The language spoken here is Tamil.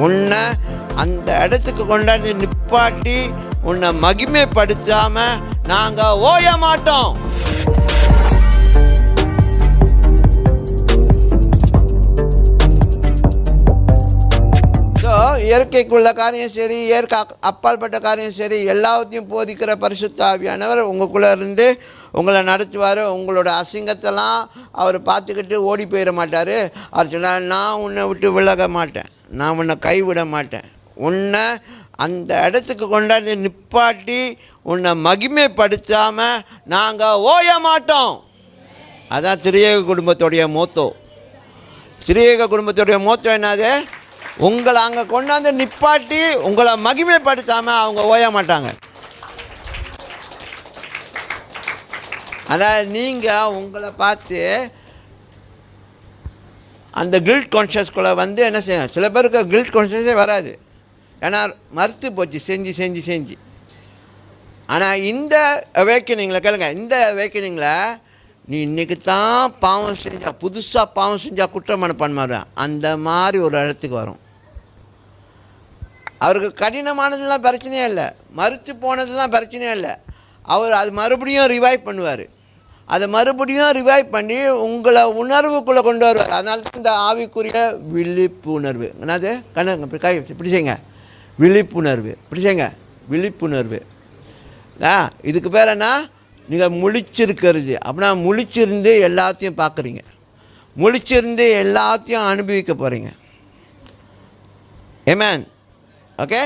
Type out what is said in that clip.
உன்னை அந்த இடத்துக்கு கொண்டாந்து நிப்பாட்டி உன்னை மகிமைப்படுத்தாமல் நாங்கள் ஓய மாட்டோம். இயற்கைக்குள்ள காரியம் சரி, இயற்கை அப்பாற்பட்ட காரியம் சரி, எல்லாத்தையும் போதிக்கிற பரிசுத்த ஆவியானவர் உங்களுக்குள்ளே இருந்து உங்களை நடத்துவார். உங்களோட அசிங்கத்தெல்லாம் அவர் பார்த்துக்கிட்டு ஓடி போயிட மாட்டார். அவர் சொன்னார், நான் உன்னை விட்டு விலக மாட்டேன், நான் உன்னை கைவிட மாட்டேன், உன்னை அந்த இடத்துக்கு கொண்டாந்து நிப்பாட்டி உன்னை மகிமைப்படுத்தாமல் நாங்கள் ஓய மாட்டோம். அதான் திரியேக குடும்பத்துடைய மோத்தோ. திரியேக குடும்பத்துடைய மோத்தோ என்னது? உங்களை அங்கே கொண்டாந்து நிப்பாட்டி உங்களை மகிமைப்படுத்தாமல் அவங்க ஓய மாட்டாங்க. அதாவது நீங்கள் உங்களை பார்த்து அந்த கில்ட் கான்ஷியஸ்குள்ளே என்ன செய்யணும்? சில பேருக்கு கில்ட் கான்ஷியஸே வராது, ஏன்னா மறுத்து போச்சு செஞ்சு செஞ்சு செஞ்சு. ஆனால் இந்த அவேக்கனிங்கில் கேளுங்க, இந்த அவேக்கனிங்கில் நீ இன்றைக்கி தான் பாவம் செஞ்சால், புதுசாக பாவம் செஞ்சால் குற்ற மனப்பான்மை அந்த மாதிரி ஒரு இடத்துக்கு வரும். அவருக்கு கடினமானதுலாம் பிரச்சனையே இல்லை, மறுத்து போனதுலாம் பிரச்சனையே இல்லை. அவர் அது மறுபடியும் ரிவைவ் பண்ணுவார். அதை மறுபடியும் ரிவைவ் பண்ணி உங்களை உணர்வுக்குள்ளே கொண்டு வருவார். அதனால தான் இந்த ஆவிக்குரிய விழிப்புணர்வு. என்னது? கை இப்படி செய்யுங்க, விழிப்புணர்வு. இப்படி செய்யுங்க, விழிப்புணர்வு. இதுக்கு பேர் என்ன? நீங்கள் முழிச்சிருக்கிறது. அப்படின்னா முழிச்சிருந்து எல்லாத்தையும் பார்க்குறீங்க, முழிச்சிருந்து எல்லாத்தையும் அனுபவிக்க போகிறீங்க. ஆமென். ஓகே.